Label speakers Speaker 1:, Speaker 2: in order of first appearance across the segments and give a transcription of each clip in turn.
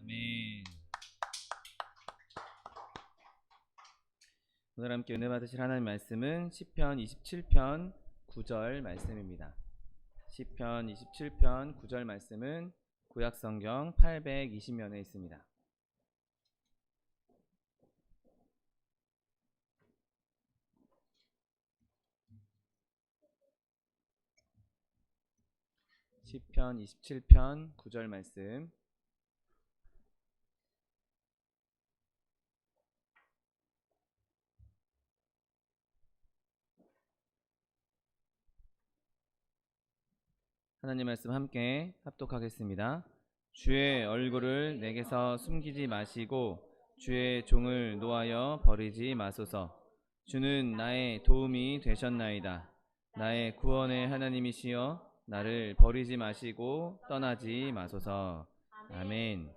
Speaker 1: 아멘. 오늘 함께 은혜 받으실 하나님 말씀은 시편 27편 9절 말씀입니다. 시편 27편 9절 말씀은 구약성경 820면에 있습니다. 시편 27편 9절 말씀 하나님 말씀 함께 합독하겠습니다. 주의 얼굴을 내게서 숨기지 마시고 주의 종을 노하여 버리지 마소서. 주는 나의 도움이 되셨나이다. 나의 구원의 하나님이시여 나를 버리지 마시고 떠나지 마소서. 아멘.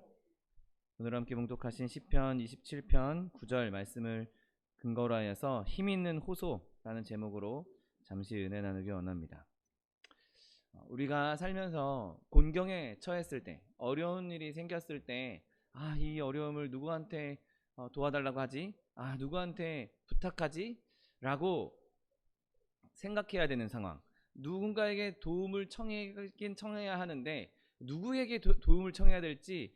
Speaker 1: 오늘 함께 봉독하신 시편 27편 9절 말씀을 근거로 하여서 힘있는 호소라는 제목으로 잠시 은혜 나누기 원합니다. 우리가 살면서 곤경에 처했을 때, 어려운 일이 생겼을 때, 이 어려움을 누구한테 도와달라고 하지? 누구한테 부탁하지? 라고 생각해야 되는 상황. 누군가에게 도움을 청하긴 청해야 하는데 누구에게 도움을 청해야 될지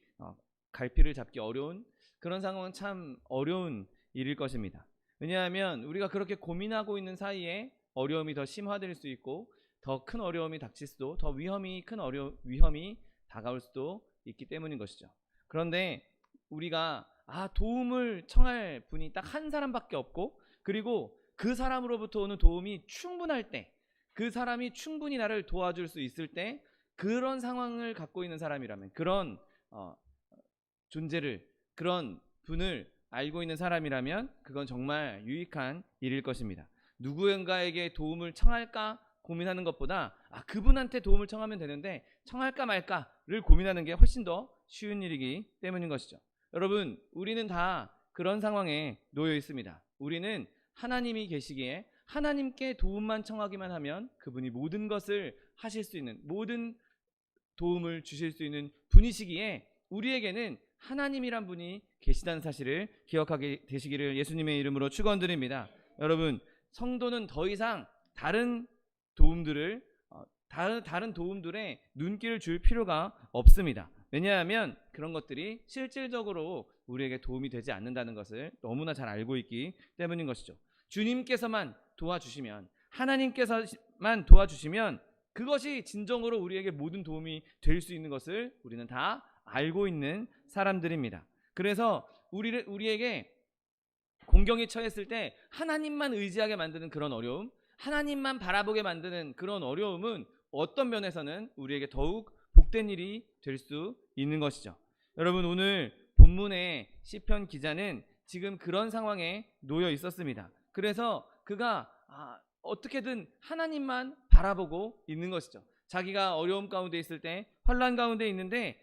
Speaker 1: 갈피를 잡기 어려운 그런 상황은 참 어려운 일일 것입니다. 왜냐하면 우리가 그렇게 고민하고 있는 사이에 어려움이 더 심화될 수 있고 더 큰 어려움이 닥칠 수도, 더 위험이 다가올 수도 있기 때문인 것이죠. 그런데 우리가 도움을 청할 분이 딱 한 사람밖에 없고, 그리고 그 사람으로부터 오는 도움이 충분할 때, 그 사람이 충분히 나를 도와줄 수 있을 때, 그런 상황을 갖고 있는 사람이라면, 그런 존재를, 그런 분을 알고 있는 사람이라면 그건 정말 유익한 일일 것입니다. 누구인가에게 도움을 청할까 고민하는 것보다 그분한테 도움을 청하면 되는데 청할까 말까를 고민하는 게 훨씬 더 쉬운 일이기 때문인 것이죠. 여러분, 우리는 다 그런 상황에 놓여 있습니다. 우리는 하나님이 계시기에 하나님께 도움만 청하기만 하면 그분이 모든 것을 하실 수 있는, 모든 도움을 주실 수 있는 분이시기에 우리에게는 하나님이란 분이 계시다는 사실을 기억하게 되시기를 예수님의 이름으로 축원드립니다. 여러분, 성도는 더 이상 다른 도움들에 눈길을 줄 필요가 없습니다. 왜냐하면 그런 것들이 실질적으로 우리에게 도움이 되지 않는다는 것을 너무나 잘 알고 있기 때문인 것이죠. 주님께서만 도와주시면, 하나님께서만 도와주시면 그것이 진정으로 우리에게 모든 도움이 될 수 있는 것을 우리는 다 알고 있는 사람들입니다. 그래서 우리에게 곤경에 처했을 때 하나님만 의지하게 만드는 그런 어려움, 하나님만 바라보게 만드는 그런 어려움은 어떤 면에서는 우리에게 더욱 복된 일이 될 수 있는 것이죠. 여러분, 오늘 본문의 시편 기자는 지금 그런 상황에 놓여 있었습니다. 그래서 그가 어떻게든 하나님만 바라보고 있는 것이죠. 자기가 어려움 가운데 있을 때, 환난 가운데 있는데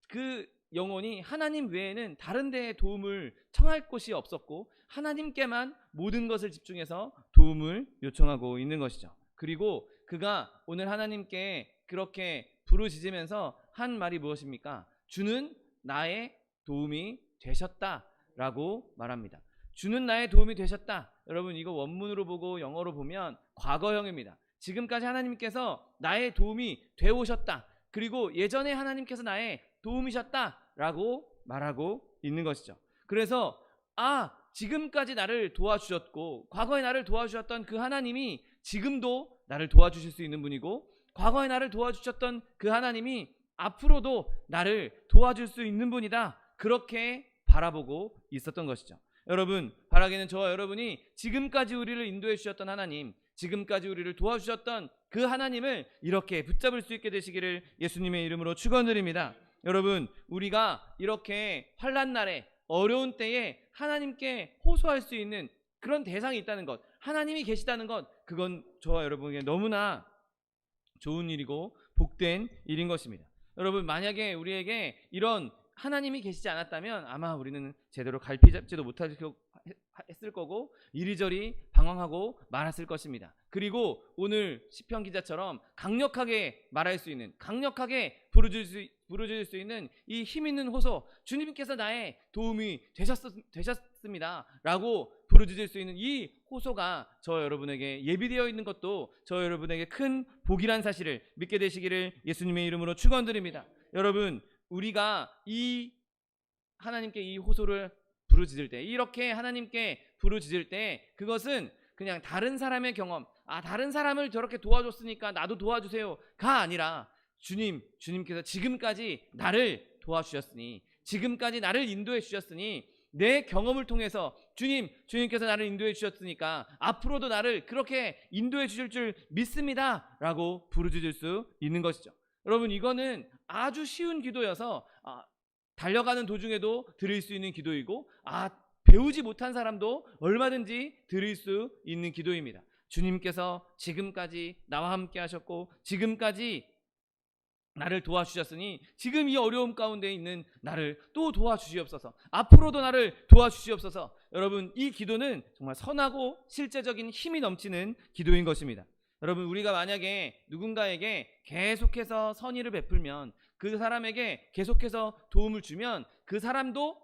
Speaker 1: 그 영혼이 하나님 외에는 다른 데에 도움을 청할 곳이 없었고 하나님께만 모든 것을 집중해서 도움을 요청하고 있는 것이죠. 그리고 그가 오늘 하나님께 그렇게 부르짖으면서 한 말이 무엇입니까? 주는 나의 도움이 되셨다라고 말합니다. 주는 나의 도움이 되셨다. 여러분, 이거 원문으로 보고 영어로 보면 과거형입니다. 지금까지 하나님께서 나의 도움이 되오셨다. 그리고 예전에 하나님께서 나의 도움이셨다라고 말하고 있는 것이죠. 그래서 지금까지 나를 도와주셨고 과거에 나를 도와주셨던 그 하나님이 지금도 나를 도와주실 수 있는 분이고, 과거에 나를 도와주셨던 그 하나님이 앞으로도 나를 도와줄 수 있는 분이다. 그렇게 바라보고 있었던 것이죠. 여러분, 바라기는 저와 여러분이 지금까지 우리를 인도해 주셨던 하나님, 지금까지 우리를 도와주셨던 그 하나님을 이렇게 붙잡을 수 있게 되시기를 예수님의 이름으로 축원드립니다. 여러분, 우리가 이렇게 환난 날에, 어려운 때에 하나님께 호소할 수 있는 그런 대상이 있다는 것, 하나님이 계시다는 것, 그건 저와 여러분에게 너무나 좋은 일이고 복된 일인 것입니다. 여러분, 만약에 우리에게 이런 하나님이 계시지 않았다면 아마 우리는 제대로 갈피 잡지도 못했을 거고 이리저리 방황하고 말았을 것입니다. 그리고 오늘 시편 기자처럼 강력하게 말할 수 있는, 강력하게 부르짖을 부르짖을 수 있는 이 힘 있는 호소, 주님께서 나의 도움이 되셨습니다 라고 부르짖을 수 있는 이 호소가 저 여러분에게 예비되어 있는 것도 저 여러분에게 큰 복이란 사실을 믿게 되시기를 예수님의 이름으로 축원드립니다. 여러분, 우리가 이 하나님께 이 호소를 부르짖을 때, 이렇게 하나님께 부르짖을 때, 그것은 그냥 다른 사람의 경험, 다른 사람을 저렇게 도와줬으니까 나도 도와주세요가 아니라 주님께서 지금까지 나를 도와주셨으니, 지금까지 나를 인도해 주셨으니, 내 경험을 통해서 주님께서 나를 인도해 주셨으니까 앞으로도 나를 그렇게 인도해 주실 줄 믿습니다 라고 부르짖을 수 있는 것이죠. 여러분, 이거는 아주 쉬운 기도여서 달려가는 도중에도 드릴 수 있는 기도이고, 배우지 못한 사람도 얼마든지 드릴 수 있는 기도입니다. 주님께서 지금까지 나와 함께 하셨고, 지금까지 나를 도와주셨으니 지금 이 어려움 가운데 있는 나를 또 도와주시옵소서, 앞으로도 나를 도와주시옵소서. 여러분, 이 기도는 정말 선하고 실제적인 힘이 넘치는 기도인 것입니다. 여러분, 우리가 만약에 누군가에게 계속해서 선의를 베풀면, 그 사람에게 계속해서 도움을 주면 그 사람도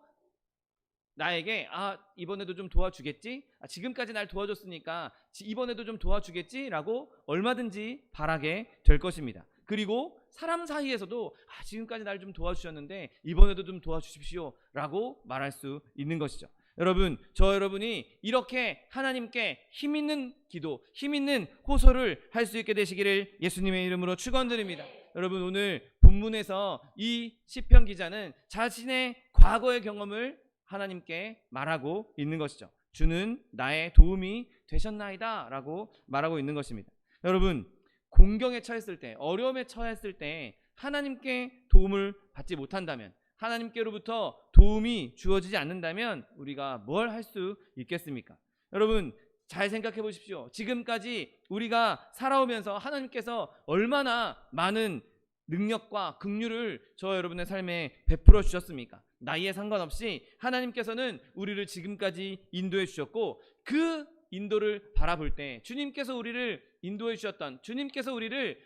Speaker 1: 나에게 이번에도 좀 도와주겠지? 지금까지 날 도와줬으니까 이번에도 좀 도와주겠지? 라고 얼마든지 바라게 될 것입니다. 그리고 사람 사이에서도 지금까지 날 좀 도와주셨는데 이번에도 좀 도와주십시오 라고 말할 수 있는 것이죠. 여러분, 저 여러분이 이렇게 하나님께 힘있는 기도, 힘있는 호소를 할 수 있게 되시기를 예수님의 이름으로 축원드립니다. 여러분, 오늘 본문에서 이 시편 기자는 자신의 과거의 경험을 하나님께 말하고 있는 것이죠. 주는 나의 도움이 되셨나이다 라고 말하고 있는 것입니다. 여러분, 공경에 처했을 때, 어려움에 처했을 때 하나님께 도움을 받지 못한다면, 하나님께로부터 도움이 주어지지 않는다면 우리가 뭘 할 수 있겠습니까? 여러분, 잘 생각해 보십시오. 지금까지 우리가 살아오면서 하나님께서 얼마나 많은 능력과 긍휼을 저 여러분의 삶에 베풀어 주셨습니까? 나이에 상관없이 하나님께서는 우리를 지금까지 인도해 주셨고, 그 인도를 바라볼 때 주님께서 우리를 인도해 주셨던, 주님께서 우리를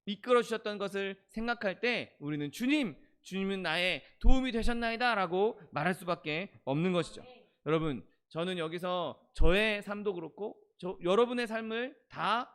Speaker 1: 이끌어 주셨던 것을 생각할 때 우리는 주님은 나의 도움이 되셨나이다 라고 말할 수밖에 없는 것이죠. 여러분, 저는 여기서 저의 삶도 그렇고 여러분의 삶을 다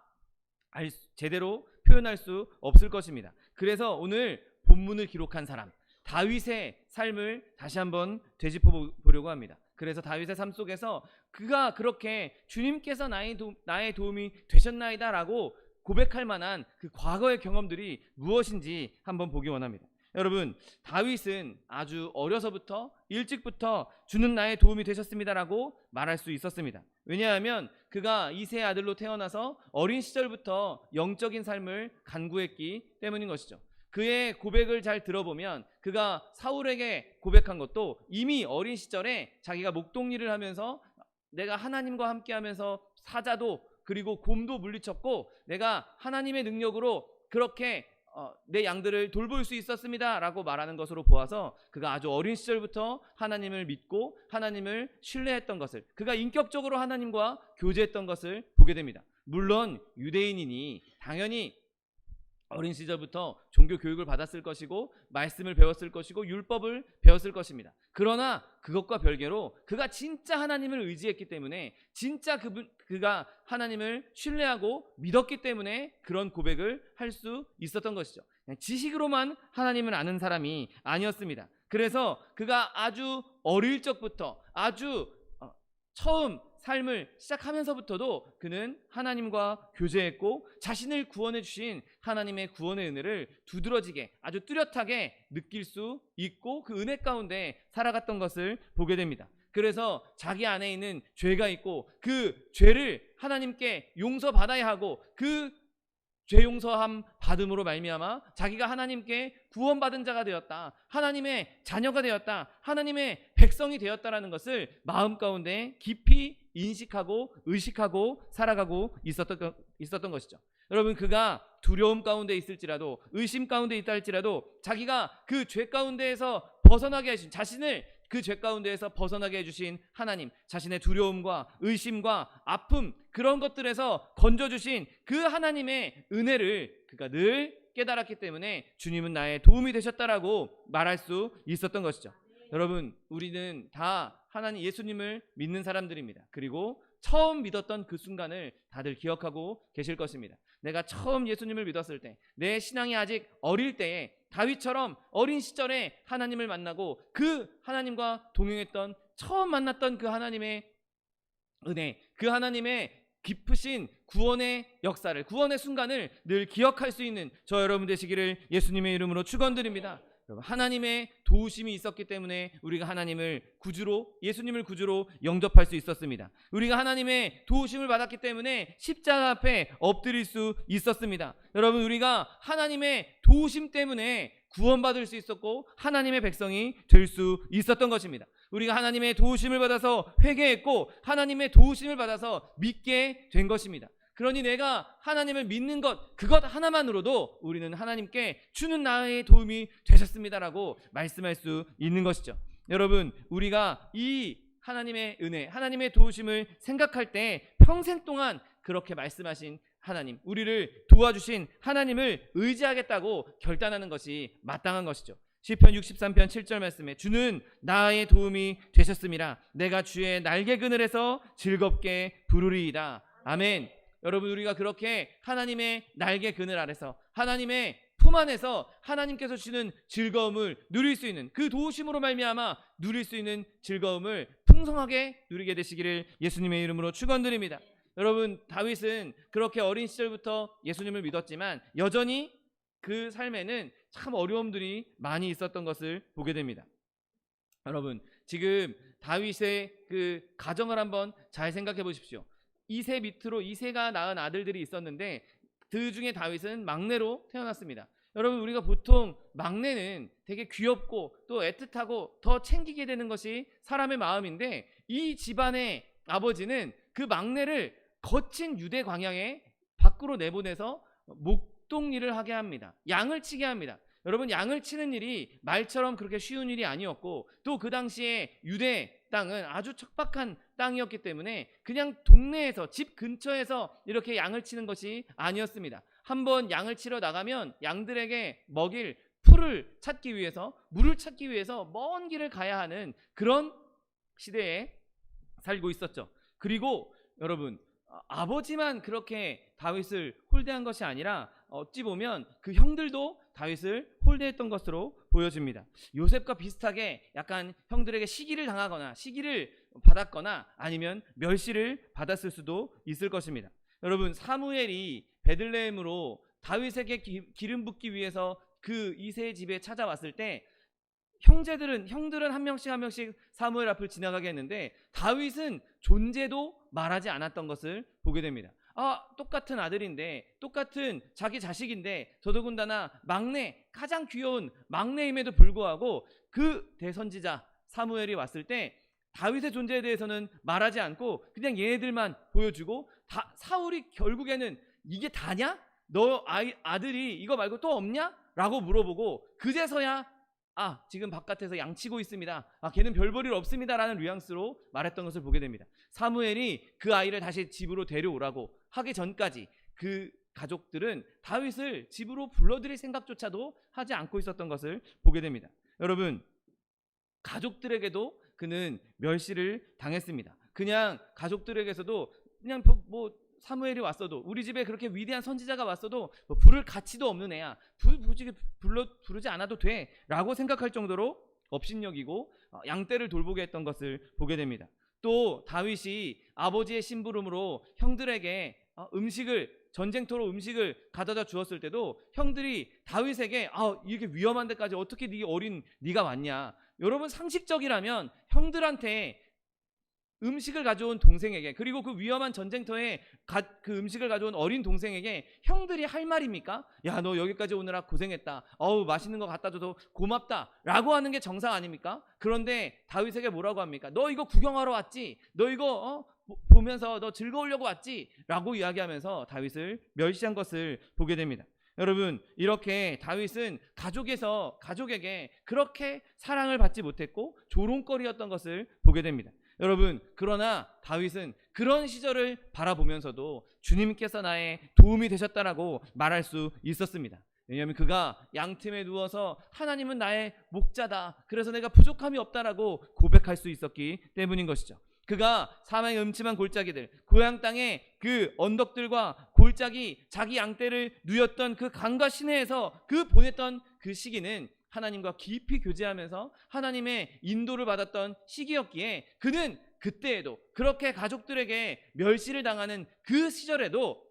Speaker 1: 제대로 표현할 수 없을 것입니다. 그래서 오늘 본문을 기록한 사람 다윗의 삶을 다시 한번 되짚어 보려고 합니다. 그래서 다윗의 삶 속에서 그가 그렇게 주님께서 나의 도움이 되셨나이다 라고 고백할 만한 그 과거의 경험들이 무엇인지 한번 보기 원합니다. 여러분, 다윗은 아주 어려서부터 일찍부터 주는 나의 도움이 되셨습니다 라고 말할 수 있었습니다. 왜냐하면 그가 이새의 아들로 태어나서 어린 시절부터 영적인 삶을 간구했기 때문인 것이죠. 그의 고백을 잘 들어보면 그가 사울에게 고백한 것도 이미 어린 시절에 자기가 목동일을 하면서 내가 하나님과 함께 하면서 사자도 그리고 곰도 물리쳤고 내가 하나님의 능력으로 그렇게 내 양들을 돌볼 수 있었습니다 라고 말하는 것으로 보아서 그가 아주 어린 시절부터 하나님을 믿고 하나님을 신뢰했던 것을, 그가 인격적으로 하나님과 교제했던 것을 보게 됩니다. 물론 유대인이니 당연히 어린 시절부터 종교 교육을 받았을 것이고 말씀을 배웠을 것이고 율법을 배웠을 것입니다. 그러나 그것과 별개로 그가 진짜 하나님을 의지했기 때문에, 진짜 그가 하나님을 신뢰하고 믿었기 때문에 그런 고백을 할 수 있었던 것이죠. 그냥 지식으로만 하나님을 아는 사람이 아니었습니다. 그래서 그가 아주 어릴 적부터 아주 처음 삶을 시작하면서부터도 그는 하나님과 교제했고 자신을 구원해 주신 하나님의 구원의 은혜를 두드러지게 아주 뚜렷하게 느낄 수 있고 그 은혜 가운데 살아갔던 것을 보게 됩니다. 그래서 자기 안에 있는 죄가 있고 그 죄를 하나님께 용서받아야 하고 그 죄 용서함 받음으로 말미암아 자기가 하나님께 구원받은 자가 되었다, 하나님의 자녀가 되었다, 하나님의 백성이 되었다라는 것을 마음 가운데 깊이 인식하고 의식하고 살아가고 있었던 것이죠. 여러분, 그가 두려움 가운데 있을지라도 의심 가운데 있다 할지라도 자기가 그 죄 가운데에서 벗어나게 하신 자신을, 그 죄 가운데에서 벗어나게 해주신 하나님, 자신의 두려움과 의심과 아픔, 그런 것들에서 건져주신 그 하나님의 은혜를 그가 늘 깨달았기 때문에 주님은 나의 도움이 되셨다라고 말할 수 있었던 것이죠. 여러분, 우리는 다 하나님 예수님을 믿는 사람들입니다. 그리고 처음 믿었던 그 순간을 다들 기억하고 계실 것입니다. 내가 처음 예수님을 믿었을 때, 내 신앙이 아직 어릴 때에 다윗처럼 어린 시절에 하나님을 만나고 그 하나님과 동행했던, 처음 만났던 그 하나님의 은혜, 그 하나님의 깊으신 구원의 역사를, 구원의 순간을 늘 기억할 수 있는 저 여러분 되시기를 예수님의 이름으로 축원드립니다. 여러분, 하나님의 도우심이 있었기 때문에 우리가 하나님을 구주로, 예수님을 구주로 영접할 수 있었습니다. 우리가 하나님의 도우심을 받았기 때문에 십자가 앞에 엎드릴 수 있었습니다. 여러분, 우리가 하나님의 도우심 때문에 구원받을 수 있었고 하나님의 백성이 될 수 있었던 것입니다. 우리가 하나님의 도우심을 받아서 회개했고 하나님의 도우심을 받아서 믿게 된 것입니다. 그러니 내가 하나님을 믿는 것, 그것 하나만으로도 우리는 하나님께 주는 나의 도움이 되셨습니다라고 말씀할 수 있는 것이죠. 여러분, 우리가 이 하나님의 은혜, 하나님의 도우심을 생각할 때 평생 동안 그렇게 말씀하신 하나님, 우리를 도와주신 하나님을 의지하겠다고 결단하는 것이 마땅한 것이죠. 시편 63편 7절 말씀에 주는 나의 도움이 되셨음이라 내가 주의 날개 그늘에서 즐겁게 부르리이다. 아멘. 여러분, 우리가 그렇게 하나님의 날개 그늘 아래서, 하나님의 품 안에서 하나님께서 주시는 즐거움을 누릴 수 있는, 그 도우심으로 말미암아 누릴 수 있는 즐거움을 풍성하게 누리게 되시기를 예수님의 이름으로 축원드립니다. 여러분, 다윗은 그렇게 어린 시절부터 예수님을 믿었지만 여전히 그 삶에는 참 어려움들이 많이 있었던 것을 보게 됩니다. 여러분, 지금 다윗의 그 가정을 한번 잘 생각해 보십시오. 이세 밑으로 이세가 낳은 아들들이 있었는데 그 중에 다윗은 막내로 태어났습니다. 여러분, 우리가 보통 막내는 되게 귀엽고 또 애틋하고 더 챙기게 되는 것이 사람의 마음인데 이 집안의 아버지는 그 막내를 거친 유대 광야에 밖으로 내보내서 목동 일을 하게 합니다. 양을 치게 합니다. 여러분, 양을 치는 일이 말처럼 그렇게 쉬운 일이 아니었고 또 그 당시에 유대 땅은 아주 척박한 땅이었기 때문에 그냥 동네에서, 집 근처에서 이렇게 양을 치는 것이 아니었습니다. 한번 양을 치러 나가면 양들에게 먹일 풀을 찾기 위해서, 물을 찾기 위해서 먼 길을 가야 하는 그런 시대에 살고 있었죠. 그리고 여러분, 아버지만 그렇게 다윗을 홀대한 것이 아니라 어찌 보면 그 형들도 다윗을 홀대했던 것으로 보여집니다. 요셉과 비슷하게 약간 형들에게 시기를 당하거나 시기를 받았거나 아니면 멸시를 받았을 수도 있을 것입니다. 여러분, 사무엘이 베들레헴으로 다윗에게 기름 붓기 위해서 그 이새의 집에 찾아왔을 때 형들은 한 명씩 사무엘 앞을 지나가게 했는데 다윗은 존재도 말하지 않았던 것을 보게 됩니다. 똑같은 아들인데, 똑같은 자기 자식인데, 더더군다나 막내, 가장 귀여운 막내임에도 불구하고 그 대선지자 사무엘이 왔을 때 다윗의 존재에 대해서는 말하지 않고 그냥 얘네들만 보여주고, 사울이 결국에는 이게 다냐? 너 아들이 이거 말고 또 없냐? 라고 물어보고 그제서야 지금 바깥에서 양치고 있습니다. 걔는 별 볼 일 없습니다 라는 뉘앙스로 말했던 것을 보게 됩니다. 사무엘이 그 아이를 다시 집으로 데려오라고 하기 전까지 그 가족들은 다윗을 집으로 불러들일 생각조차도 하지 않고 있었던 것을 보게 됩니다. 여러분, 가족들에게도 그는 멸시를 당했습니다. 그냥 가족들에게서도 그냥 뭐 사무엘이 왔어도, 우리 집에 그렇게 위대한 선지자가 왔어도 뭐 부를 가치도 없는 애야, 부르지 않아도 돼 라고 생각할 정도로 업신여기고 양떼를 돌보게 했던 것을 보게 됩니다. 또 다윗이 아버지의 심부름으로 형들에게 전쟁터로 음식을 가져다 주었을 때도 형들이 다윗에게 이렇게 위험한 데까지 어떻게 네가 왔냐. 여러분, 상식적이라면 형들한테 음식을 가져온 동생에게, 그리고 그 위험한 전쟁터에 그 음식을 가져온 어린 동생에게 형들이 할 말입니까? 야, 너 여기까지 오느라 고생했다. 맛있는 거 갖다 줘서 고맙다 라고 하는 게 정상 아닙니까? 그런데 다윗에게 뭐라고 합니까? 너 이거 구경하러 왔지? 너 이거 보면서 너 즐거우려고 왔지? 라고 이야기하면서 다윗을 멸시한 것을 보게 됩니다. 여러분, 이렇게 다윗은 가족에게 그렇게 사랑을 받지 못했고 조롱거리였던 것을 보게 됩니다. 여러분, 그러나 다윗은 그런 시절을 바라보면서도 주님께서 나의 도움이 되셨다라고 말할 수 있었습니다. 왜냐하면 그가 양틈에 누워서 하나님은 나의 목자다, 그래서 내가 부족함이 없다라고 고백할 수 있었기 때문인 것이죠. 그가 사망의 음침한 골짜기들, 고향 땅의 그 언덕들과 골짜기, 자기 양떼를 누였던 그 강과 시내에서 그 보냈던 그 시기는 하나님과 깊이 교제하면서 하나님의 인도를 받았던 시기였기에 그는 그때에도, 그렇게 가족들에게 멸시를 당하는 그 시절에도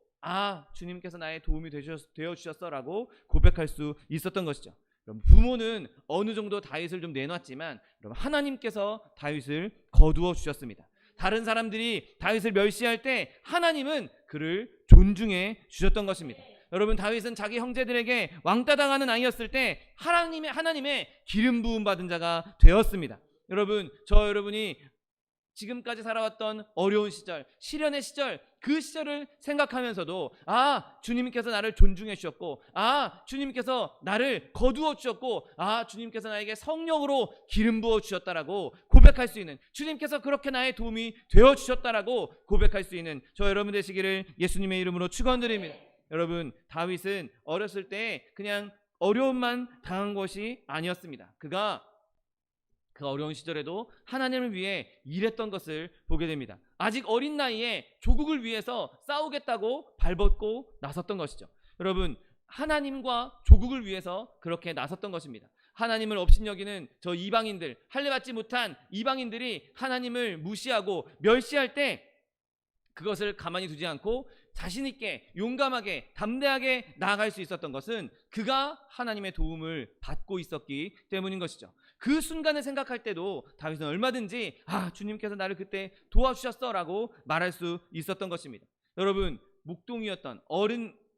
Speaker 1: 주님께서 나의 도움이 되어 주셨어라고 고백할 수 있었던 것이죠. 그럼 부모는 어느 정도 다윗을 좀 내놨지만 하나님께서 다윗을 거두어 주셨습니다. 다른 사람들이 다윗을 멸시할 때 하나님은 그를 존중해 주셨던 것입니다. 여러분, 다윗은 자기 형제들에게 왕따당하는 아이였을 때 하나님의 기름 부음 받은 자가 되었습니다. 여러분, 여러분이 지금까지 살아왔던 어려운 시절, 시련의 시절, 그 시절을 생각하면서도 주님께서 나를 존중해 주셨고, 주님께서 나를 거두어 주셨고, 주님께서 나에게 성령으로 기름 부어 주셨다라고 고백할 수 있는, 주님께서 그렇게 나의 도움이 되어 주셨다라고 고백할 수 있는 여러분 되시기를 예수님의 이름으로 축원드립니다. 여러분, 다윗은 어렸을 때 그냥 어려움만 당한 것이 아니었습니다. 그가 그 어려운 시절에도 하나님을 위해 일했던 것을 보게 됩니다. 아직 어린 나이에 조국을 위해서 싸우겠다고 발벗고 나섰던 것이죠. 여러분, 하나님과 조국을 위해서 그렇게 나섰던 것입니다. 하나님을 업신여기는 저 이방인들, 할례받지 못한 이방인들이 하나님을 무시하고 멸시할 때 그것을 가만히 두지 않고 자신 있게, 용감하게, 담대하게 나아갈 수 있었던 것은 그가 하나님의 도움을 받고 있었기 때문인 것이죠. 그 순간을 생각할 때도 다윗은 얼마든지 주님께서 나를 그때 도와주셨어라고 말할 수 있었던 것입니다. 여러분, 목동이었던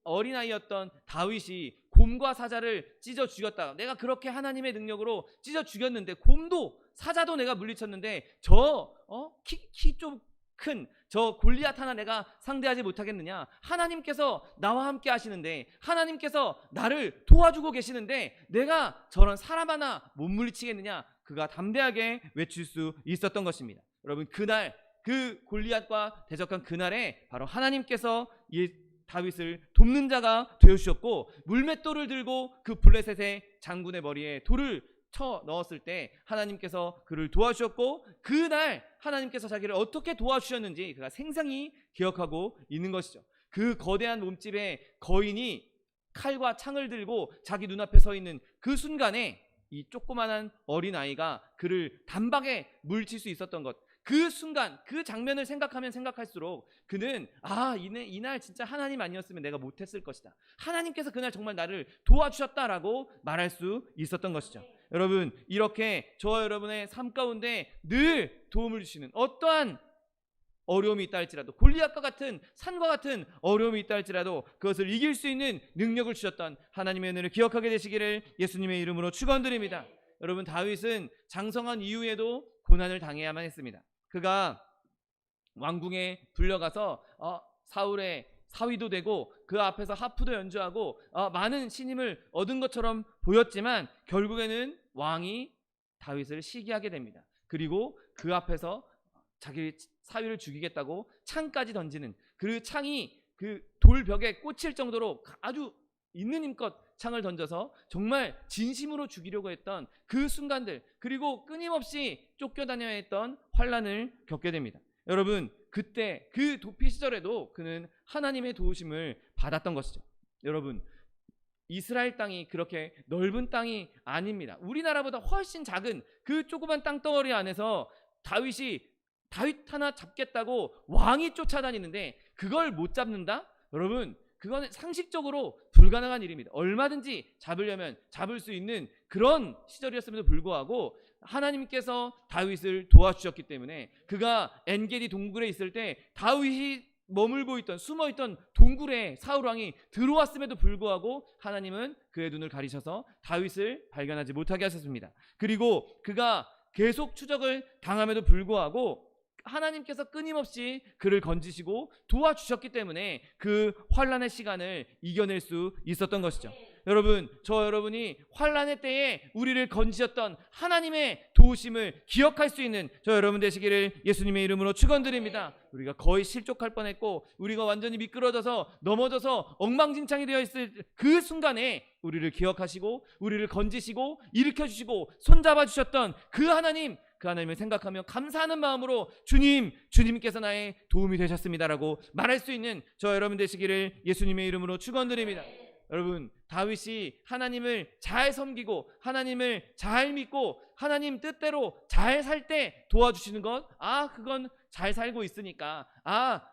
Speaker 1: 어린아이였던 다윗이 곰과 사자를 찢어 죽였다가, 내가 그렇게 하나님의 능력으로 찢어 죽였는데, 곰도 사자도 내가 물리쳤는데 키 좀 큰 저 골리앗 하나 내가 상대하지 못하겠느냐? 하나님께서 나와 함께 하시는데, 하나님께서 나를 도와주고 계시는데 내가 저런 사람 하나 못 물리치겠느냐? 그가 담대하게 외칠 수 있었던 것입니다. 여러분, 그날 그 골리앗과 대적한 그날에 바로 하나님께서 다윗을 돕는 자가 되어주셨고, 물맷돌을 들고 그 블레셋의 장군의 머리에 돌을 쳐 넣었을 때 하나님께서 그를 도와주셨고, 그날 하나님께서 자기를 어떻게 도와주셨는지 그가 생생히 기억하고 있는 것이죠. 그 거대한 몸집의 거인이 칼과 창을 들고 자기 눈앞에 서 있는 그 순간에 이 조그만한 어린아이가 그를 단박에 물칠 수 있었던 것, 그 순간, 그 장면을 생각하면 생각할수록 그는 이날 진짜 하나님 아니었으면 내가 못했을 것이다, 하나님께서 그날 정말 나를 도와주셨다라고 말할 수 있었던 것이죠. 여러분, 이렇게 저와 여러분의 삶 가운데 늘 도움을 주시는, 어떠한 어려움이 있다 할지라도, 골리앗과 같은, 산과 같은 어려움이 있다 할지라도 그것을 이길 수 있는 능력을 주셨던 하나님의 은혜를 기억하게 되시기를 예수님의 이름으로 축원드립니다. 여러분, 다윗은 장성한 이후에도 고난을 당해야만 했습니다. 그가 왕궁에 불려가서 사울의 사위도 되고 그 앞에서 하프도 연주하고 많은 신임을 얻은 것처럼 보였지만 결국에는 왕이 다윗을 시기하게 됩니다. 그리고 그 앞에서 자기 사위를 죽이겠다고 창까지 던지는, 그 창이 그 돌벽에 꽂힐 정도로 아주 있는 힘껏 창을 던져서 정말 진심으로 죽이려고 했던 그 순간들, 그리고 끊임없이 쫓겨다녀야 했던 환난을 겪게 됩니다. 여러분, 그때 그 도피 시절에도 그는 하나님의 도우심을 받았던 것이죠. 여러분, 이스라엘 땅이 그렇게 넓은 땅이 아닙니다. 우리나라보다 훨씬 작은 그 조그만 땅덩어리 안에서 다윗 하나 잡겠다고 왕이 쫓아다니는데 그걸 못 잡는다? 여러분, 그거는 상식적으로 불가능한 일입니다. 얼마든지 잡으려면 잡을 수 있는 그런 시절이었음에도 불구하고 하나님께서 다윗을 도와주셨기 때문에 그가 엔게디 동굴에 있을 때 다윗이 머물고 있던, 숨어있던 동굴에 사울 왕이 들어왔음에도 불구하고 하나님은 그의 눈을 가리셔서 다윗을 발견하지 못하게 하셨습니다. 그리고 그가 계속 추적을 당함에도 불구하고 하나님께서 끊임없이 그를 건지시고 도와주셨기 때문에 그 환난의 시간을 이겨낼 수 있었던 것이죠. 여러분, 저 여러분이 환난의 때에 우리를 건지셨던 하나님의 도우심을 기억할 수 있는 저 여러분 되시기를 예수님의 이름으로 축원드립니다. 우리가 거의 실족할 뻔했고 우리가 완전히 미끄러져서 넘어져서 엉망진창이 되어 있을 그 순간에 우리를 기억하시고 우리를 건지시고 일으켜주시고 손잡아 주셨던 그 하나님을 생각하며 감사하는 마음으로 주님께서 나의 도움이 되셨습니다라고 말할 수 있는 저 여러분 되시기를 예수님의 이름으로 축원드립니다. 여러분, 다윗이 하나님을 잘 섬기고 하나님을 잘 믿고 하나님 뜻대로 잘 살 때 도와주시는 것, 그건 잘 살고 있으니까,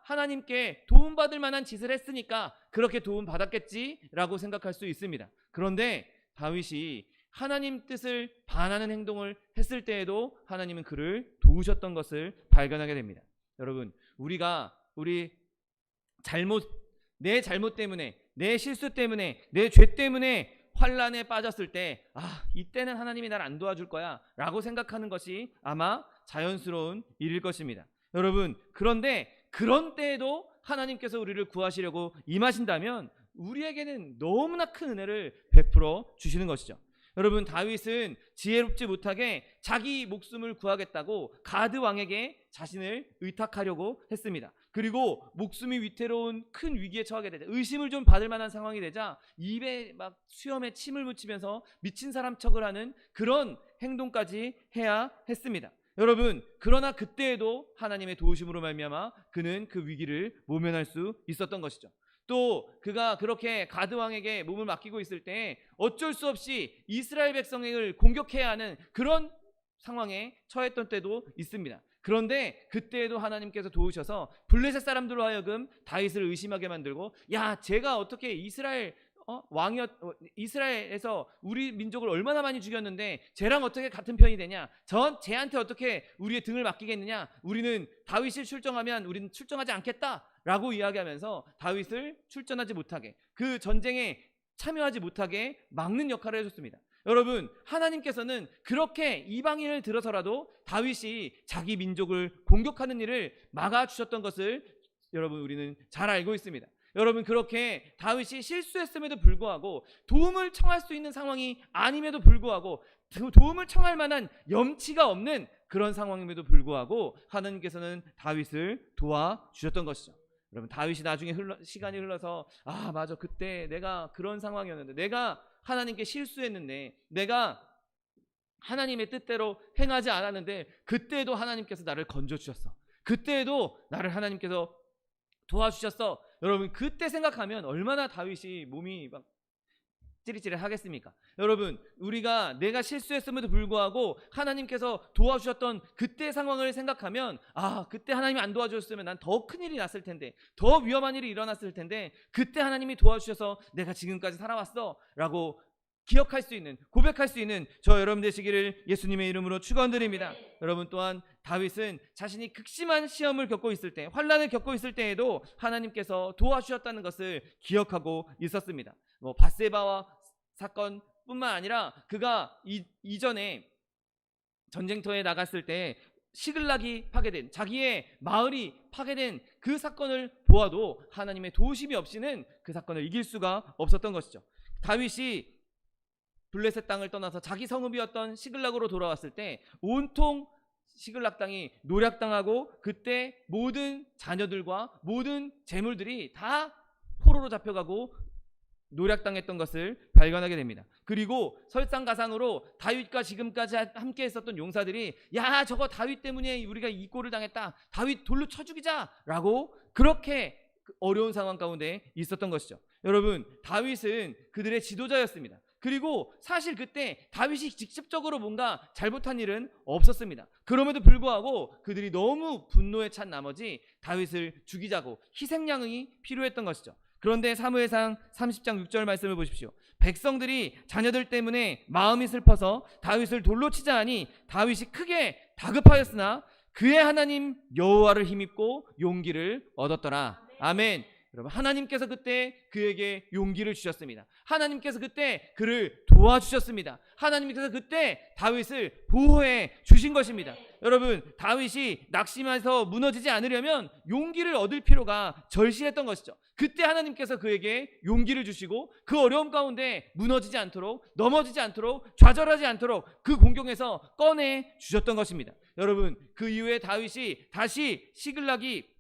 Speaker 1: 하나님께 도움받을 만한 짓을 했으니까 그렇게 도움받았겠지라고 생각할 수 있습니다. 그런데 다윗이 하나님 뜻을 반하는 행동을 했을 때에도 하나님은 그를 도우셨던 것을 발견하게 됩니다. 여러분, 내 잘못 때문에, 내 실수 때문에, 내 죄 때문에 환난에 빠졌을 때 이때는 하나님이 날 안 도와줄 거야 라고 생각하는 것이 아마 자연스러운 일일 것입니다. 여러분, 그런데 그런 때에도 하나님께서 우리를 구하시려고 임하신다면 우리에게는 너무나 큰 은혜를 베풀어 주시는 것이죠. 여러분, 다윗은 지혜롭지 못하게 자기 목숨을 구하겠다고 가드 왕에게 자신을 의탁하려고 했습니다. 그리고 목숨이 위태로운 큰 위기에 처하게 되자, 의심을 좀 받을 만한 상황이 되자 입에 막 수염에 침을 묻히면서 미친 사람 척을 하는 그런 행동까지 해야 했습니다. 여러분, 그러나 그때에도 하나님의 도우심으로 말미암아 그는 그 위기를 모면할 수 있었던 것이죠. 또 그가 그렇게 가드 왕에게 몸을 맡기고 있을 때 어쩔 수 없이 이스라엘 백성을 공격해야 하는 그런 상황에 처했던 때도 있습니다. 그런데 그때에도 하나님께서 도우셔서 블레셋 사람들로 하여금 다윗을 의심하게 만들고, 제가 어떻게 이스라엘에서 우리 민족을 얼마나 많이 죽였는데 쟤랑 어떻게 같은 편이 되냐, 쟤한테 어떻게 우리의 등을 맡기겠느냐, 우리는 다윗을 출정하면 우리는 출정하지 않겠다 라고 이야기하면서 다윗을 출전하지 못하게, 그 전쟁에 참여하지 못하게 막는 역할을 해줬습니다. 여러분, 하나님께서는 그렇게 이방인을 들어서라도 다윗이 자기 민족을 공격하는 일을 막아주셨던 것을 여러분, 우리는 잘 알고 있습니다. 여러분, 그렇게 다윗이 실수했음에도 불구하고, 도움을 청할 수 있는 상황이 아님에도 불구하고, 도움을 청할 만한 염치가 없는 그런 상황임에도 불구하고 하나님께서는 다윗을 도와주셨던 것이죠. 여러분, 다윗이 나중에 시간이 흘러서 맞아, 그때 내가 그런 상황이었는데, 내가 하나님께 실수했는데, 내가 하나님의 뜻대로 행하지 않았는데 그때에도 하나님께서 나를 건져주셨어, 그때에도 나를 하나님께서 도와주셨어. 여러분, 그때 생각하면 얼마나 다윗이 몸이 막 찌릿찌릿하겠습니까? 여러분, 내가 실수했음에도 불구하고 하나님께서 도와주셨던 그때 상황을 생각하면 그때 하나님이 안 도와주셨으면 난 더 큰일이 났을 텐데, 더 위험한 일이 일어났을 텐데, 그때 하나님이 도와주셔서 내가 지금까지 살아왔어 라고 기억할 수 있는, 고백할 수 있는 저 여러분 되시기를 예수님의 이름으로 축원드립니다. 여러분, 또한 다윗은 자신이 극심한 시험을 겪고 있을 때, 환난을 겪고 있을 때에도 하나님께서 도와주셨다는 것을 기억하고 있었습니다. 밧세바와 사건뿐만 아니라 그가 이전에 전쟁터에 나갔을 때 시글락이 파괴된, 자기의 마을이 파괴된 그 사건을 보아도 하나님의 도우심이 없이는 그 사건을 이길 수가 없었던 것이죠. 다윗이 블레셋 땅을 떠나서 자기 성읍이었던 시글락으로 돌아왔을 때 온통 시글락 땅이 노략당하고, 그때 모든 자녀들과 모든 재물들이 다 포로로 잡혀가고 노략당했던 것을 발견하게 됩니다. 그리고 설상가상으로 다윗과 지금까지 함께 했었던 용사들이 저거 다윗 때문에 우리가 이 꼴을 당했다, 다윗 돌로 쳐 죽이자 라고 그렇게 어려운 상황 가운데 있었던 것이죠. 여러분, 다윗은 그들의 지도자였습니다. 그리고 사실 그때 다윗이 직접적으로 뭔가 잘못한 일은 없었습니다. 그럼에도 불구하고 그들이 너무 분노에 찬 나머지 다윗을 죽이자고 희생양이 필요했던 것이죠. 그런데 사무엘상 30장 6절 말씀을 보십시오. 백성들이 자녀들 때문에 마음이 슬퍼서 다윗을 돌로 치자 하니 다윗이 크게 다급하였으나 그의 하나님 여호와를 힘입고 용기를 얻었더라. 아멘. 여러분, 하나님께서 그때 그에게 용기를 주셨습니다. 하나님께서 그때 그를 도와주셨습니다. 하나님께서 그때 다윗을 보호해 주신 것입니다. 여러분, 다윗이 낙심해서 무너지지 않으려면 용기를 얻을 필요가 절실했던 것이죠. 그때 하나님께서 그에게 용기를 주시고 그 어려움 가운데 무너지지 않도록, 넘어지지 않도록, 좌절하지 않도록 그 공경에서 꺼내 주셨던 것입니다. 여러분, 그 이후에 다윗이 다시 시글락이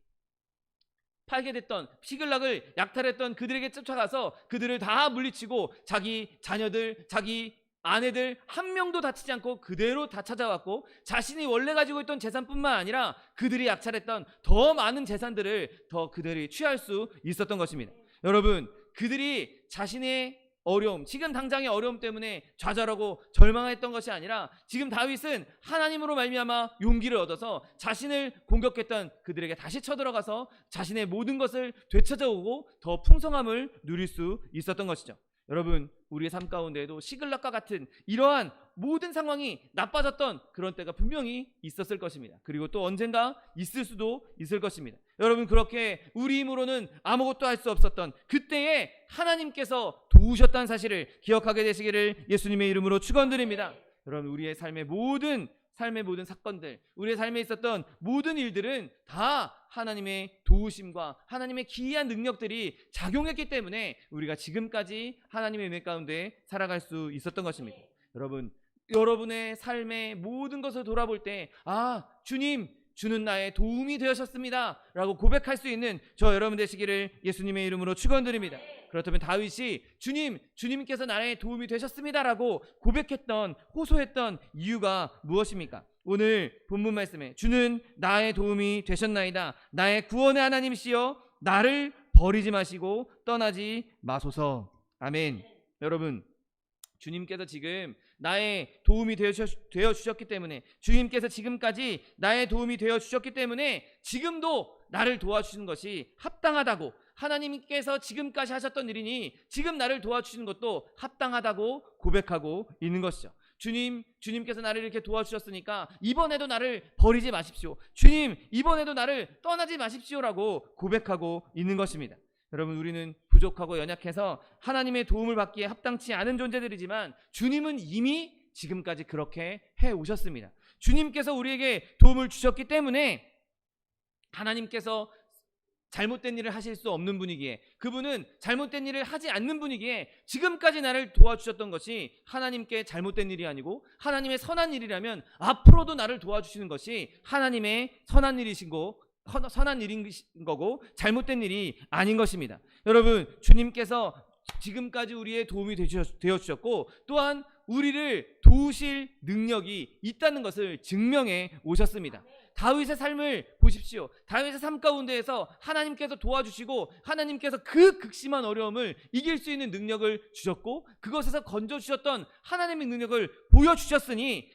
Speaker 1: 팔게 됐던, 시글락을 약탈했던 그들에게 쫓아가서 그들을 다 물리치고 자기 자녀들, 자기 아내들 한 명도 다치지 않고 그대로 다 찾아왔고, 자신이 원래 가지고 있던 재산뿐만 아니라 그들이 약탈했던 더 많은 재산들을 더 그들이 취할 수 있었던 것입니다. 여러분, 그들이 자신의 어려움, 지금 당장의 어려움 때문에 좌절하고 절망했던 것이 아니라 지금 다윗은 하나님으로 말미암아 용기를 얻어서 자신을 공격했던 그들에게 다시 쳐들어가서 자신의 모든 것을 되찾아오고 더 풍성함을 누릴 수 있었던 것이죠. 여러분, 우리의 삶 가운데에도 시글락과 같은 이러한 모든 상황이 나빠졌던 그런 때가 분명히 있었을 것입니다. 그리고 또 언젠가 있을 수도 있을 것입니다. 여러분, 그렇게 우리 힘으로는 아무것도 할 수 없었던 그때에 하나님께서 도우셨다는 사실을 기억하게 되시기를 예수님의 이름으로 축원드립니다. 여러분, 우리의 삶의 모든 사건들, 우리의 삶에 있었던 모든 일들은 다 하나님의 도우심과 하나님의 기이한 능력들이 작용했기 때문에 우리가 지금까지 하나님의 은혜 가운데 살아갈 수 있었던 것입니다. 여러분, 여러분의 삶의 모든 것을 돌아볼 때, 주는 나의 도움이 되셨습니다 라고 고백할 수 있는 저 여러분 되시기를 예수님의 이름으로 축원드립니다. 그렇다면 다윗이 주님께서 나의 도움이 되셨습니다 라고 고백했던, 호소했던 이유가 무엇입니까? 오늘 본문 말씀에 주는 나의 도움이 되셨나이다, 나의 구원의 하나님이시여 나를 버리지 마시고 떠나지 마소서. 아멘. 여러분, 주님께서 지금 나의 도움이 되어 주셨기 때문에, 주님께서 지금까지 나의 도움이 되어 주셨기 때문에 지금도 나를 도와주시는 것이 합당하다고, 하나님께서 지금까지 하셨던 일이니 지금 나를 도와주시는 것도 합당하다고 고백하고 있는 것이죠. 주님께서 나를 이렇게 도와주셨으니까 이번에도 나를 버리지 마십시오. 주님, 이번에도 나를 떠나지 마십시오라고 고백하고 있는 것입니다. 여러분, 우리는 부족하고 연약해서 하나님의 도움을 받기에 합당치 않은 존재들이지만 주님은 이미 지금까지 그렇게 해오셨습니다. 주님께서 우리에게 도움을 주셨기 때문에 하나님께서 잘못된 일을 하실 수 없는 분이기에, 그분은 잘못된 일을 하지 않는 분이기에 지금까지 나를 도와주셨던 것이 하나님께 잘못된 일이 아니고 하나님의 선한 일이라면 앞으로도 나를 도와주시는 것이 하나님의 선한 일이신 거고 잘못된 일이 아닌 것입니다. 여러분, 주님께서 지금까지 우리의 도움이 되어 주셨고 또한 우리를 도우실 능력이 있다는 것을 증명해 오셨습니다. 다윗의 삶을 보십시오. 다윗의 삶 가운데에서 하나님께서 도와주시고 하나님께서 그 극심한 어려움을 이길 수 있는 능력을 주셨고 그것에서 건져주셨던 하나님의 능력을 보여주셨으니,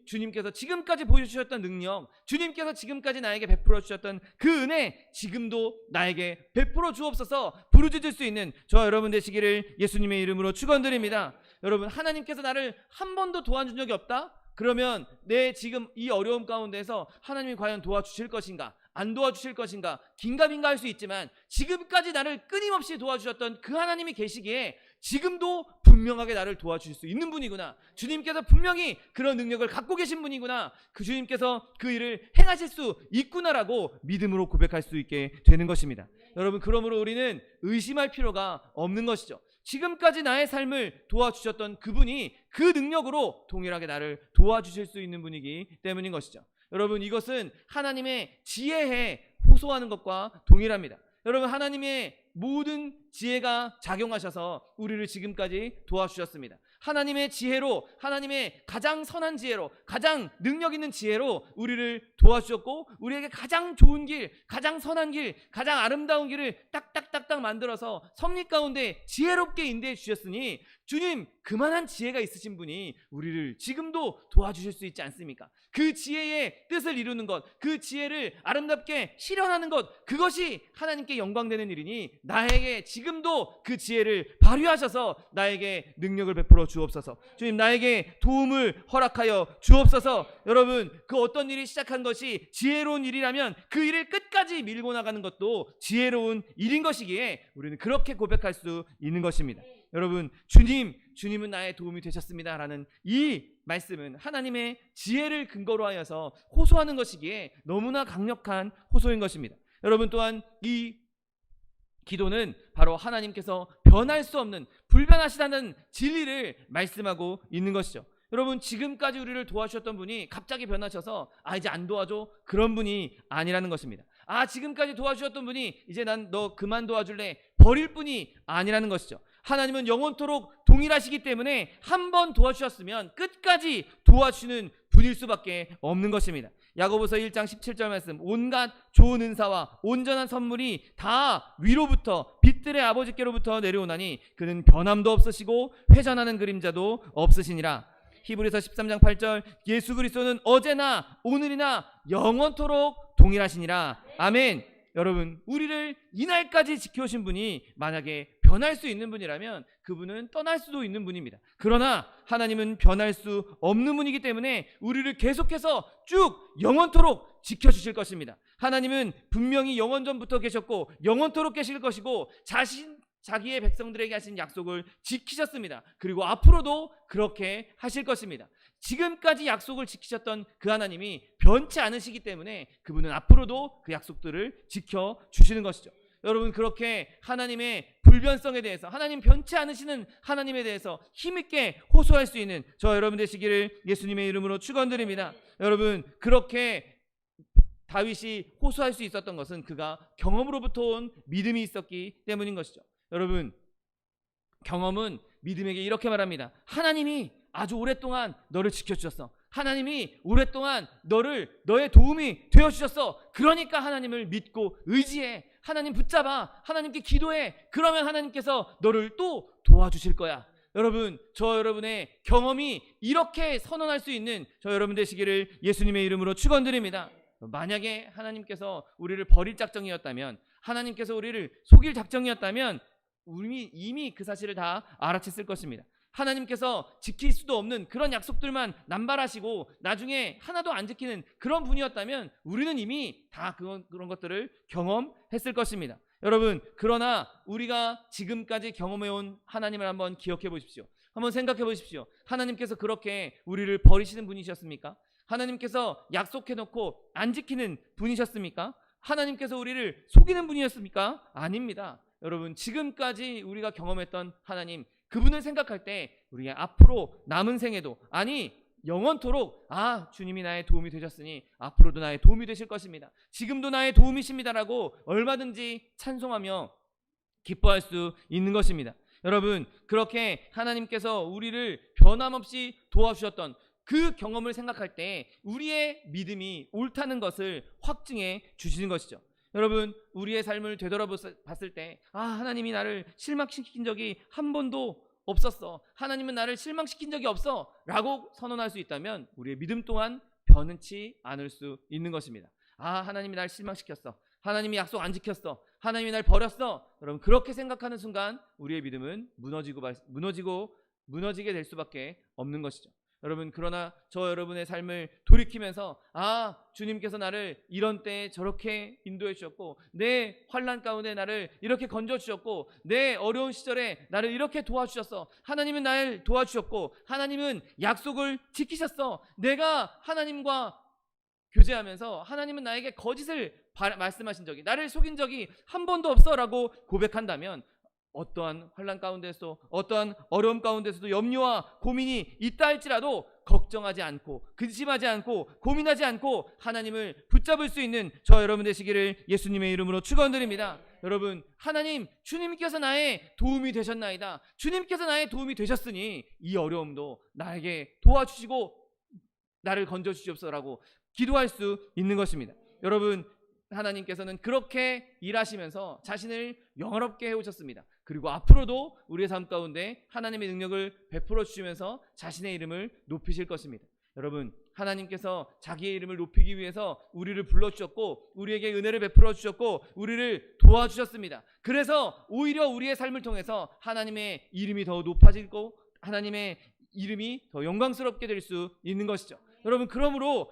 Speaker 1: 주님께서 지금까지 보여주셨던 능력, 주님께서 지금까지 나에게 베풀어 주셨던 그 은혜 지금도 나에게 베풀어 주옵소서 부르짖을 수 있는 저 여러분 되시기를 예수님의 이름으로 축원드립니다. 여러분, 하나님께서 나를 한 번도 도와준 적이 없다? 그러면 내 지금 이 어려움 가운데서 하나님이 과연 도와주실 것인가, 안 도와주실 것인가 긴가민가 할 수 있지만 지금까지 나를 끊임없이 도와주셨던 그 하나님이 계시기에 지금도 분명하게 나를 도와주실 수 있는 분이구나, 주님께서 분명히 그런 능력을 갖고 계신 분이구나, 그 주님께서 그 일을 행하실 수 있구나라고 믿음으로 고백할 수 있게 되는 것입니다. 여러분, 그러므로 우리는 의심할 필요가 없는 것이죠. 지금까지 나의 삶을 도와주셨던 그분이 그 능력으로 동일하게 나를 도와주실 수 있는 분이기 때문인 것이죠. 여러분, 이것은 하나님의 지혜에 호소하는 것과 동일합니다. 여러분, 하나님의 모든 지혜가 작용하셔서 우리를 지금까지 도와주셨습니다. 하나님의 지혜로, 하나님의 가장 선한 지혜로, 가장 능력 있는 지혜로 우리를 도와주셨고 우리에게 가장 좋은 길, 가장 선한 길, 가장 아름다운 길을 딱딱딱딱 만들어서 섭리 가운데 지혜롭게 인도해 주셨으니 주님, 그만한 지혜가 있으신 분이 우리를 지금도 도와주실 수 있지 않습니까? 그 지혜의 뜻을 이루는 것, 그 지혜를 아름답게 실현하는 것, 그것이 하나님께 영광되는 일이니 나에게 지금도 그 지혜를 발휘하셔서 나에게 능력을 베풀어 주옵소서. 주님, 나에게 도움을 허락하여 주옵소서. 여러분, 그 어떤 일이 시작한 것이 지혜로운 일이라면 그 일을 끝까지 밀고 나가는 것도 지혜로운 일인 것이기에 우리는 그렇게 고백할 수 있는 것입니다. 여러분, 주님은 나의 도움이 되셨습니다 라는 이 말씀은 하나님의 지혜를 근거로 하여서 호소하는 것이기에 너무나 강력한 호소인 것입니다. 여러분, 또한 이 기도는 바로 하나님께서 변할 수 없는 불변하시다는 진리를 말씀하고 있는 것이죠. 여러분, 지금까지 우리를 도와주셨던 분이 갑자기 변하셔서 이제 안 도와줘, 그런 분이 아니라는 것입니다. 지금까지 도와주셨던 분이 이제 난 너 그만 도와줄래, 버릴 분이 아니라는 것이죠. 하나님은 영원토록 동일하시기 때문에 한 번 도와주셨으면 끝까지 도와주시는 분일 수밖에 없는 것입니다. 야고보서 1장 17절 말씀, 온갖 좋은 은사와 온전한 선물이 다 위로부터 빛들의 아버지께로부터 내려오나니 그는 변함도 없으시고 회전하는 그림자도 없으시니라. 히브리서 13장 8절, 예수 그리스도는 어제나 오늘이나 영원토록 동일하시니라. 아멘. 여러분, 우리를 이날까지 지켜오신 분이 만약에 변할 수 있는 분이라면 그분은 떠날 수도 있는 분입니다. 그러나 하나님은 변할 수 없는 분이기 때문에 우리를 계속해서 쭉 영원토록 지켜주실 것입니다. 하나님은 분명히 영원전부터 계셨고 영원토록 계실 것이고 자기의 백성들에게 하신 약속을 지키셨습니다. 그리고 앞으로도 그렇게 하실 것입니다. 지금까지 약속을 지키셨던 그 하나님이 변치 않으시기 때문에 그분은 앞으로도 그 약속들을 지켜주시는 것이죠. 여러분, 그렇게 하나님의 불변성에 대해서, 하나님 변치 않으시는 하나님에 대해서 힘있게 호소할 수 있는 저 여러분 되시기를 예수님의 이름으로 축원드립니다. 여러분, 그렇게 다윗이 호소할 수 있었던 것은 그가 경험으로부터 온 믿음이 있었기 때문인 것이죠. 여러분, 경험은 믿음에게 이렇게 말합니다. 하나님이 아주 오랫동안 너를 지켜주셨어. 하나님이 오랫동안 너의 도움이 되어주셨어. 그러니까 하나님을 믿고 의지해. 하나님 붙잡아. 하나님께 기도해. 그러면 하나님께서 너를 또 도와주실 거야. 여러분, 저 여러분의 경험이 이렇게 선언할 수 있는 저 여러분 되시기를 예수님의 이름으로 축원드립니다. 만약에 하나님께서 우리를 버릴 작정이었다면, 하나님께서 우리를 속일 작정이었다면 이미 그 사실을 다 알아챘을 것입니다. 하나님께서 지킬 수도 없는 그런 약속들만 남발하시고 나중에 하나도 안 지키는 그런 분이었다면 우리는 이미 다 그런 것들을 경험했을 것입니다. 여러분, 그러나 우리가 지금까지 경험해온 하나님을 한번 기억해 보십시오. 한번 생각해 보십시오. 하나님께서 그렇게 우리를 버리시는 분이셨습니까? 하나님께서 약속해놓고 안 지키는 분이셨습니까? 하나님께서 우리를 속이는 분이었습니까? 아닙니다. 여러분, 지금까지 우리가 경험했던 하나님, 그분을 생각할 때 우리의 앞으로 남은 생에도, 영원토록 주님이 나의 도움이 되셨으니 앞으로도 나의 도움이 되실 것입니다. 지금도 나의 도움이십니다라고 얼마든지 찬송하며 기뻐할 수 있는 것입니다. 여러분, 그렇게 하나님께서 우리를 변함없이 도와주셨던 그 경험을 생각할 때 우리의 믿음이 옳다는 것을 확증해 주시는 것이죠. 여러분, 우리의 삶을 되돌아봤을 때 하나님이 나를 실망시킨 적이 한 번도 없었어, 하나님은 나를 실망시킨 적이 없어 라고 선언할 수 있다면 우리의 믿음 또한 변치 않을 수 있는 것입니다. 하나님이 날 실망시켰어, 하나님이 약속 안 지켰어, 하나님이 날 버렸어. 여러분, 그렇게 생각하는 순간 우리의 믿음은 무너지게 될 수밖에 없는 것이죠. 여러분, 그러나 저 여러분의 삶을 돌이키면서 주님께서 나를 이런 때에 저렇게 인도해 주셨고, 내 환난 가운데 나를 이렇게 건져 주셨고, 내 어려운 시절에 나를 이렇게 도와주셨어, 하나님은 나를 도와주셨고, 하나님은 약속을 지키셨어, 내가 하나님과 교제하면서 하나님은 나에게 거짓을 말씀하신 적이, 나를 속인 적이 한 번도 없어 라고 고백한다면 어떠한 환난 가운데서, 어떠한 어려움 가운데서도 염려와 고민이 있다 할지라도 걱정하지 않고, 근심하지 않고, 고민하지 않고 하나님을 붙잡을 수 있는 저 여러분 되시기를 예수님의 이름으로 축원드립니다. 여러분, 하나님, 주님께서 나의 도움이 되셨나이다. 주님께서 나의 도움이 되셨으니 이 어려움도 나에게 도와주시고 나를 건져주시옵소서라고 기도할 수 있는 것입니다. 여러분, 하나님께서는 그렇게 일하시면서 자신을 영화롭게 해오셨습니다. 그리고 앞으로도 우리의 삶 가운데 하나님의 능력을 베풀어 주시면서 자신의 이름을 높이실 것입니다. 여러분, 하나님께서 자기의 이름을 높이기 위해서 우리를 불러주셨고 우리에게 은혜를 베풀어 주셨고 우리를 도와주셨습니다. 그래서 오히려 우리의 삶을 통해서 하나님의 이름이 더 높아지고 하나님의 이름이 더 영광스럽게 될 수 있는 것이죠. 여러분, 그러므로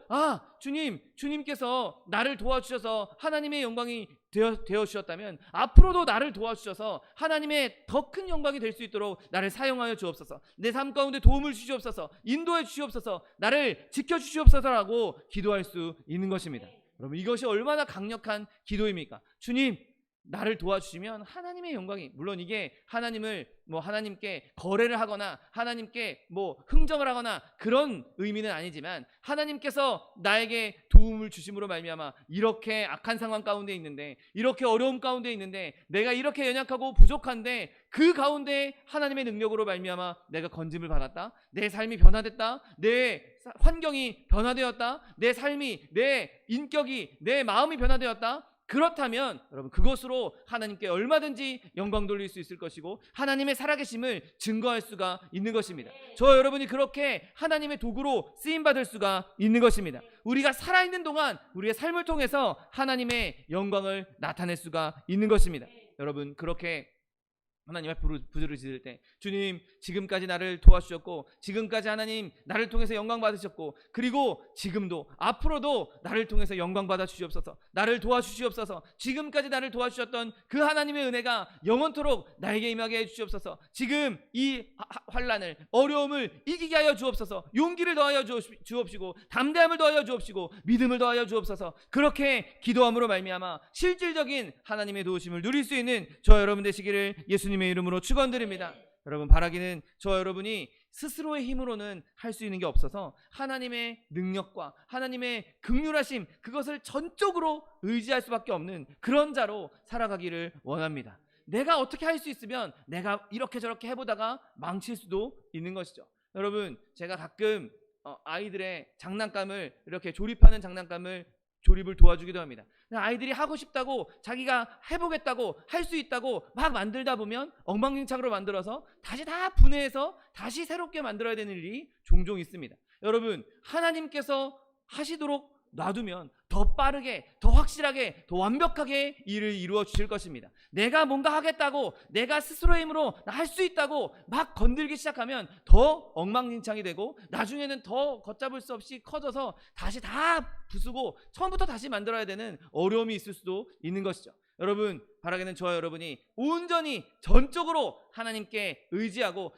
Speaker 1: 주님께서 나를 도와주셔서 하나님의 영광이 되어 주셨다면 앞으로도 나를 도와주셔서 하나님의 더 큰 영광이 될 수 있도록 나를 사용하여 주옵소서. 내 삶 가운데 도움을 주시옵소서. 인도해 주시옵소서. 나를 지켜주시옵소서라고 기도할 수 있는 것입니다. 여러분, 이것이 얼마나 강력한 기도입니까? 주님, 나를 도와주시면 하나님의 영광이, 물론 이게 하나님께 거래를 하거나 하나님께 흥정을 하거나 그런 의미는 아니지만 하나님께서 나에게 도움을 주심으로 말미암아 이렇게 악한 상황 가운데 있는데, 이렇게 어려움 가운데 있는데, 내가 이렇게 연약하고 부족한데 그 가운데 하나님의 능력으로 말미암아 내가 건짐을 받았다, 내 삶이 변화됐다, 내 환경이 변화되었다, 내 삶이, 내 인격이, 내 마음이 변화되었다. 그렇다면 여러분, 그것으로 하나님께 얼마든지 영광 돌릴 수 있을 것이고 하나님의 살아계심을 증거할 수가 있는 것입니다. 저와 여러분이 그렇게 하나님의 도구로 쓰임받을 수가 있는 것입니다. 우리가 살아있는 동안 우리의 삶을 통해서 하나님의 영광을 나타낼 수가 있는 것입니다. 여러분, 그렇게 하나님 앞에 부르짖을 때, 주님, 지금까지 나를 도와주셨고 지금까지 하나님 나를 통해서 영광 받으셨고 그리고 지금도 앞으로도 나를 통해서 영광 받아 주시옵소서, 나를 도와주시옵소서, 지금까지 나를 도와주셨던 그 하나님의 은혜가 영원토록 나에게 임하게 해주시옵소서, 지금 이 환난을, 어려움을 이기게 하여 주옵소서, 용기를 더하여 주옵시고 담대함을 더하여 주옵시고 믿음을 더하여 주옵소서. 그렇게 기도함으로 말미암아 실질적인 하나님의 도우심을 누릴 수 있는 저와 여러분 되시기를 예수님의 이름으로 축원드립니다. 여러분, 바라기는 저와 여러분이 스스로의 힘으로는 할 수 있는 게 없어서 하나님의 능력과 하나님의 긍휼하심, 그것을 전적으로 의지할 수밖에 없는 그런 자로 살아가기를 원합니다. 내가 어떻게 할 수 있으면 내가 이렇게 저렇게 해보다가 망칠 수도 있는 것이죠. 여러분, 제가 가끔 아이들의 장난감을, 이렇게 조립하는 장난감을 조립을 도와주기도 합니다. 아이들이 하고 싶다고, 자기가 해보겠다고, 할 수 있다고 막 만들다 보면 엉망진창으로 만들어서 다시 다 분해해서 다시 새롭게 만들어야 되는 일이 종종 있습니다. 여러분, 하나님께서 하시도록 놔두면 더 빠르게, 더 확실하게, 더 완벽하게 일을 이루어 주실 것입니다. 내가 뭔가 하겠다고, 내가 스스로의 힘으로 할 수 있다고 막 건들기 시작하면 더 엉망진창이 되고 나중에는 더 걷잡을 수 없이 커져서 다시 다 부수고 처음부터 다시 만들어야 되는 어려움이 있을 수도 있는 것이죠. 여러분, 바라기는 저와 여러분이 온전히 전적으로 하나님께 의지하고,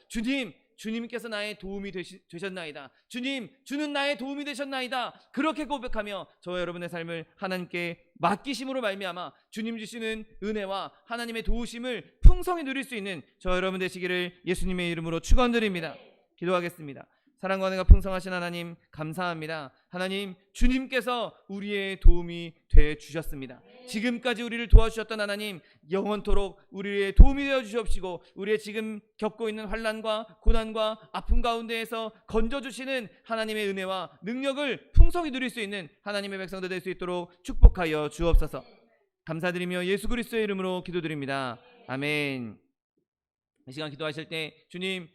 Speaker 1: 주님께서 나의 도움이 되셨나이다, 주님, 주는 나의 도움이 되셨나이다, 그렇게 고백하며 저와 여러분의 삶을 하나님께 맡기심으로 말미암아 주님 주시는 은혜와 하나님의 도우심을 풍성히 누릴 수 있는 저와 여러분 되시기를 예수님의 이름으로 축원드립니다. 기도하겠습니다. 사랑과 은혜가 풍성하신 하나님, 감사합니다. 하나님, 주님께서 우리의 도움이 되어 주셨습니다. 지금까지 우리를 도와주셨던 하나님, 영원토록 우리의 도움이 되어 주시옵시고 우리의 지금 겪고 있는 환난과 고난과 아픔 가운데에서 건져주시는 하나님의 은혜와 능력을 풍성히 누릴 수 있는 하나님의 백성들 될 수 있도록 축복하여 주옵소서. 감사드리며 예수 그리스도의 이름으로 기도드립니다. 아멘. 이 시간 기도하실 때 주님